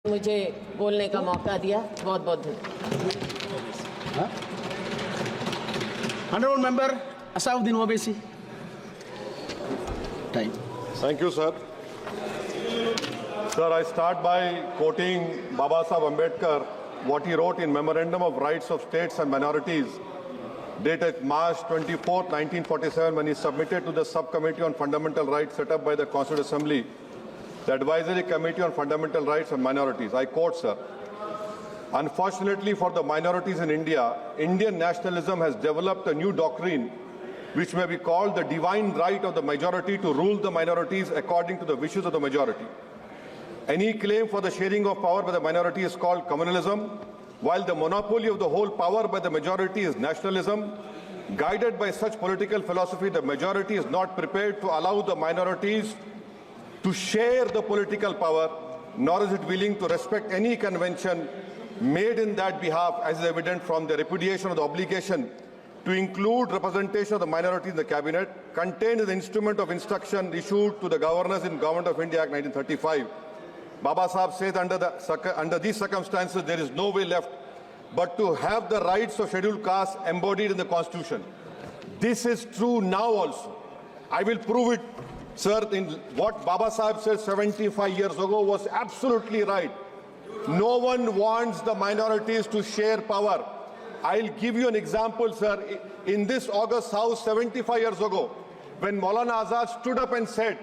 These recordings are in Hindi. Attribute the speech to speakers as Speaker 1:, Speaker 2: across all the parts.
Speaker 1: मुझे बोलने का मौका दिया, बहुत बहुत धन्यवाद।
Speaker 2: Honorable Member Asauddin Owaisi. Time.
Speaker 3: Thank you, sir. Sir, I start by quoting Baba Saheb Ambedkar, what he wrote in Memorandum of Rights of States and Minorities, dated March 24, 1947, when he submitted to the Subcommittee on Fundamental Rights set up by the Constituent Assembly, the Advisory Committee on Fundamental Rights and Minorities. I quote, sir, "Unfortunately for the minorities in India, Indian nationalism has developed a new doctrine which may be called the divine right of the majority to rule the minorities according to the wishes of the majority. Any claim for the sharing of power by the minority is called communalism, while the monopoly of the whole power by the majority is nationalism. Guided by such political philosophy, the majority is not prepared to allow the minorities to share the political power, nor is it willing to respect any convention made in that behalf, as is evident from the repudiation of the obligation to include representation of the minority in the cabinet, contained in the instrument of instruction issued to the governors in Government of India Act 1935. Baba Saheb says under these circumstances, there is no way left but to have the rights of scheduled castes embodied in the Constitution. This is true now also. I will prove it, sir. In what Baba Saheb said 75 years ago was absolutely right. No one wants the minorities to share power. I'll give you an example, sir. In this August House 75 years ago, when Maulana Azad stood up and said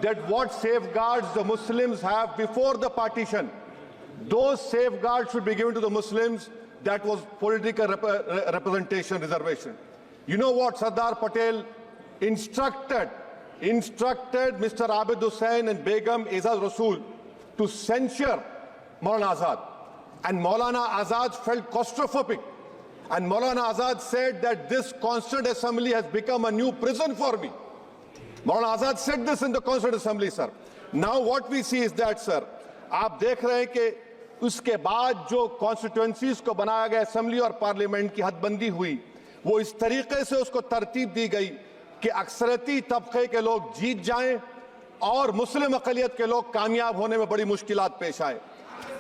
Speaker 3: that what safeguards the Muslims have before the partition, those safeguards should be given to the Muslims. That was political representation reservation. You know what Sardar Patel instructed Mr. Abid Hussain and Begum Ezaz Rasool to censure Maulana Azad. And Maulana Azad felt claustrophobic. And Maulana Azad said that this Constituent Assembly has become a new prison for me. Maulana Azad said this in the Constituent Assembly, sir. Now what we see is that, sir, आप देख रहे हैं कि उसके बाद जो कॉन्स्टिट्यूएंसीज को बनाया गया असेंबली और पार्लियामेंट की हदबंदी हुई, वो इस तरीके से उसको तरतीब दी गई कि अक्सरती तबके के लोग जीत जाएं और मुस्लिम अक़लियत के लोग कामयाब होने में बड़ी मुश्किलात पेश आए।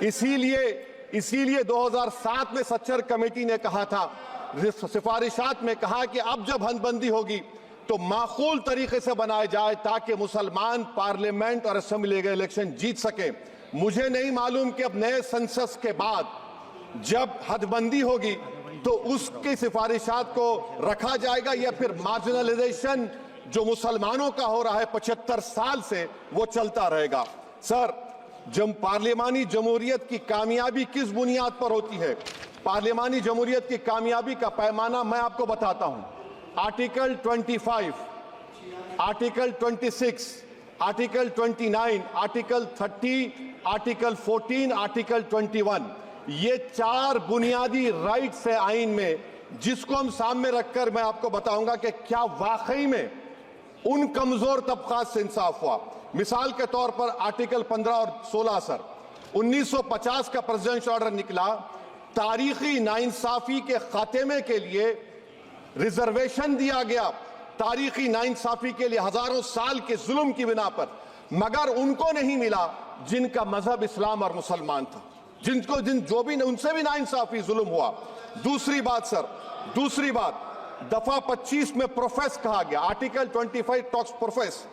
Speaker 3: इसीलिए 2007 में सच्चर कमेटी ने कहा था, सिफारिशात में कहा कि अब जब हदबंदी होगी तो माकूल तरीके से बनाया जाए ताकि मुसलमान पार्लियामेंट और असेंबली के इलेक्शन जीत सके। मुझे नहीं मालूम कि अब नए सेंसस के बाद जब हदबंदी होगी तो उसकी सिफारिशात को रखा जाएगा या फिर मार्जिनलाइजेशन जो मुसलमानों का हो रहा है 75 साल से वो चलता रहेगा। सर, जब पार्लियामानी जमहूरियत की कामयाबी किस बुनियाद पर होती है? पार्लियामानी जमहूरियत की कामयाबी का पैमाना मैं आपको बताता हूं। Article 25, article 26, article 29, article 30, article 14, article 21, ये 4 बुनियादी राइट्स है आइन में, जिसको हम सामने रखकर मैं आपको बताऊंगा कि क्या वाकई में उन कमजोर तबकात से इंसाफ हुआ। मिसाल के तौर पर आर्टिकल 15 और 16, सर, 1950 का प्रेसिडेंशियल ऑर्डर निकला, तारीखी नाइंसाफी के खात्मे के लिए रिजर्वेशन दिया गया, तारीखी नाइंसाफी के लिए हजारों साल के जुल्म की बिना पर, मगर उनको नहीं मिला जिनका मजहब इस्लाम और मुसलमान था, जो भी उनसे भी नाइंसाफी जुल्म हुआ। दूसरी बात, सर, दूसरी बात, दफा 25 में प्रोफेस कहा गया, आर्टिकल 25 टॉक्स प्रोफेस।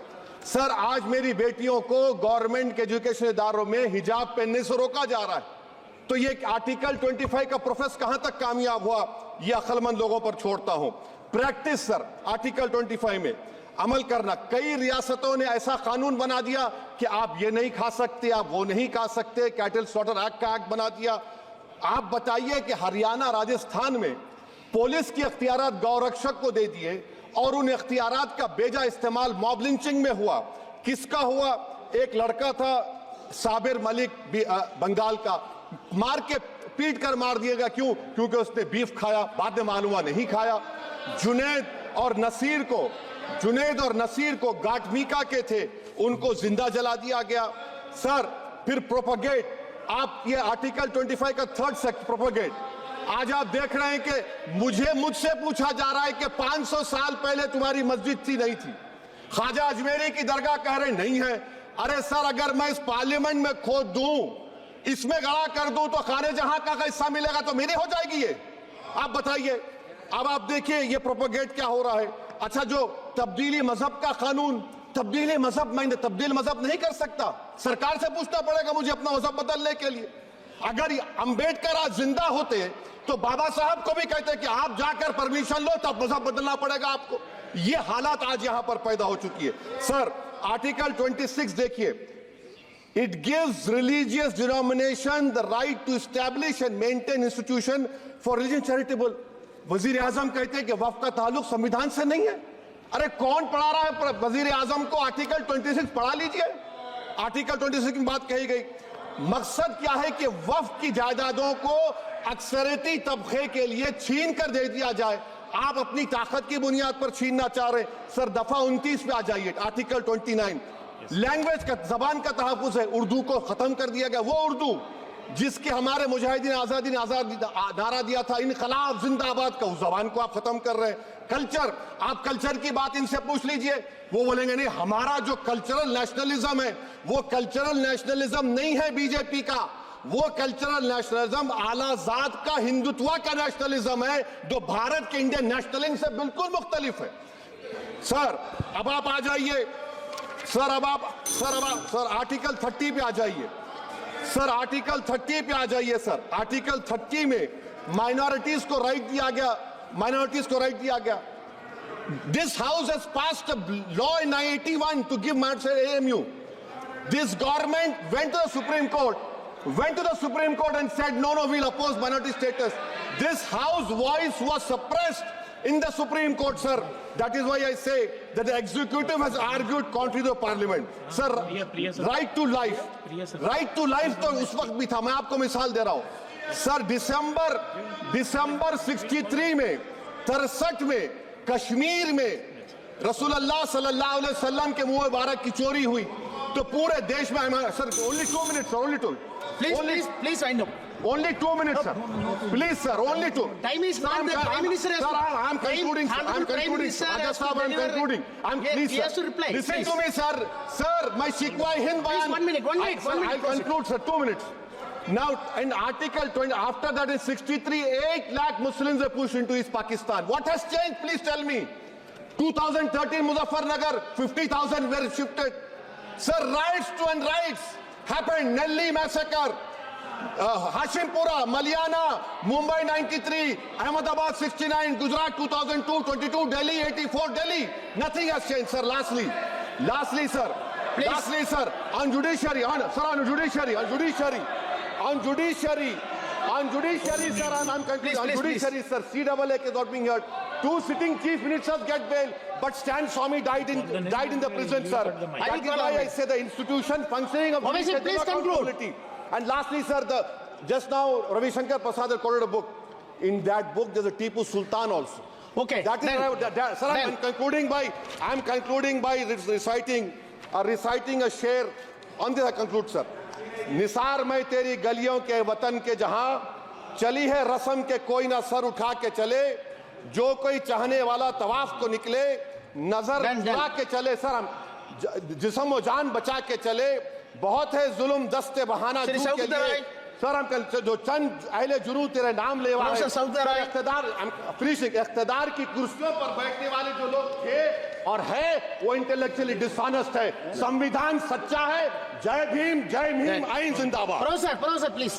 Speaker 3: सर, आज मेरी बेटियों को गवर्नमेंट के एजुकेशन इदारों में हिजाब पहनने से रोका जा रहा है, तो ये आर्टिकल 25 का प्रोफेस कहां तक कामयाब हुआ, ये अक्लमंद लोगों पर छोड़ता हूं। प्रैक्टिस, सर, आर्टिकल 25 में अमल करना। कई रियासतों ने ऐसा कानून बना दिया कि आप ये नहीं खा सकते, आप वो नहीं खा सकते, कैटल स्लॉटर एक्ट का एक्ट बना दिया। आप बताइए कि हरियाणा, राजस्थान में पुलिस की अख्तियारात गौरक्षक को दे दिए और उन अख्तियारात का बेजा इस्तेमाल मॉब लिंचिंग में हुआ। किसका हुआ? एक लड़का था साबिर मलिक बंगाल का, मार के पीट कर मार दिया गया। क्यों? क्योंकि उसने बीफ खाया, बाद में मालूम हुआ नहीं खाया। जुनैद और नसीर को गाटमीका के थे, उनको जिंदा जला दिया गया। सर, फिर प्रोपगेट, आप ये आर्टिकल 25 का 3rd सेक्शन प्रोपगेट, आज आप देख रहे हैं कि मुझसे पूछा जा रहा है कि 500 साल पहले तुम्हारी मस्जिद थी, नहीं थी। ख्वाजा अजमेरी की दरगाह कह रहे नहीं है। अरे सर, अगर मैं इस पार्लियामेंट में खोद दूं इसमें गड़ा कर दूं तो खाने जहां का हिस्सा मिलेगा तो मेरी हो जाएगी ये? आप बताइए। अब आप देखिए ये प्रोपोगेट क्या हो रहा है। अच्छा, जो तब्दीली मजहब का कानून, तब्दीली मजहब, मैं तब्दील मजहब नहीं कर सकता, सरकार से पूछना पड़ेगा मुझे अपना मजहब बदलने के लिए। अगर अंबेडकर आज जिंदा होते तो बाबा साहब को भी कहते कि आप जाकर परमिशन लो, तब मजहब बदलना पड़ेगा आपको। ये हालात आज यहां पर पैदा हो चुकी है। सर, आर्टिकल 26 देखिए, it gives religious denomination the right to establish and maintain institution for religion charitable. वजीर आजम कहते हैं कि वक्फ का ताल्लुक संविधान से नहीं है। अरे कौन पढ़ा रहा है वजीर आजम को? आर्टिकल 26 पढ़ा लीजिए। आर्टिकल 26 की बात कही गई। मकसद क्या है कि वक्फ की जायदादों को अक्सरियती तबके के लिए छीन कर दे दिया जाए। आप अपनी ताकत की बुनियाद पर छीनना चाह रहे हैं। सर, दफा 29 पे आ जाइए, आर्टिकल 29। लैंग्वेज का, जबान का तहफ्फुज है। उर्दू को खत्म कर दिया गया। वो उर्दू जिसके हमारे मुजाहिदीन आजादी ने नारा दिया था, इनकलाब जिंदाबाद का, उस जबान को आप खत्म कर रहे हैं। कल्चर, आप कल्चर की बात इनसे पूछ लीजिए, वो बोलेंगे नहीं, हमारा जो कल्चरल नेशनलिज्म है वो कल्चरल नेशनलिज्म नहीं है बीजेपी का। वो कल्चरल नेशनलिज्म आला जात का, हिंदुत्व का नेशनलिज्म है, जो भारत के इंडियन नेशनलिज्म से बिल्कुल मुख्तलिफ है। सर, अब आप आ जाइए। सर आर्टिकल 30 पे आ जाइए। सर, आर्टिकल 30 पे आ जाइए। सर, आर्टिकल 30 में माइनॉरिटीज को राइट दिया गया। माइनॉरिटीज को राइट दिया गया। This house has passed a law in 1981 to give minority AMU. This government went to the Supreme Court and said, no, we'll oppose minority status. This House voice was suppressed in the Supreme Court, sir. That is why I say that the executive has argued contrary to the parliament. Sir, right to life. Right to life तो उस वक्त भी था। मैं आपको मिसाल दे रहा हूं। सर, दिसंबर 63 में, 63 में कश्मीर में रसूलुल्लाह सल्लल्लाहु अलैहि वसल्लम के मुंह मुबारक की चोरी हुई तो पूरे देश में, sir, only 2 minutes, sir, only 2.
Speaker 2: Please wind up.
Speaker 3: Only 2 minutes, sir. Please, sir, only 2.
Speaker 2: Time is not there. Prime Minister has
Speaker 3: Sir, I'm concluding, sir. I'm concluding.
Speaker 2: Ajaz
Speaker 3: Sahab, I'm concluding. Please,
Speaker 2: He has to reply.
Speaker 3: Listen
Speaker 2: Please.
Speaker 3: to me, sir. Sir, my Shikwa Hind
Speaker 2: Please,
Speaker 3: Bayan.
Speaker 2: 1 minute.
Speaker 3: I'll conclude, sir. 2 minutes. Now, in Article 20, after that in 63, 8 lakh Muslims were pushed into East Pakistan. What has changed? Please tell me. 2013, Muzaffarnagar, 50,000 were shifted. Sir, riots to end rights happened. Nelli massacre, Hashimpura, Maliana, Mumbai 93, Ahmedabad 69, Gujarat 2002, 22, Delhi 84, Delhi. Nothing has changed, sir. Lastly, sir.
Speaker 2: Please.
Speaker 3: Lastly, sir, on judiciary, on judiciary, sir, I'm concluding. On judiciary, sir, CAA is not being heard. 2 sitting chief ministers get bail, but Stan Swamy died in the prison, sir. That is why I say the institution functioning of
Speaker 2: Obviously, please
Speaker 3: accountability. And lastly, sir, just now Ravi Shankar Prasad has quoted a book. In that book, there's a Tipu Sultan also.
Speaker 2: Okay.
Speaker 3: That is sir, I'm concluding by reciting a share. On this I conclude, sir. Nisar मैं तेरी गलियों के वतन के जहां चली है रस्म के कोई ना सर उठा के चले, जो कोई चाहने वाला तवाफ को निकले, नजर उठा के चले। सर, हम जिस्म व जान बचा के चले, बहुत है जुल्म दस्ते बहाना के लिए। सर, हम जो चंद अहले जुनू तेरे नाम लेवा है, इख्तिदार की कुर्सियों पर बैठने वाले जो लोग थे और है वो इंटेलेक्चुअली डिसऑनेस्ट है। संविधान सच्चा है। जय भीम, आइन जिंदाबाद।
Speaker 2: Professor, please.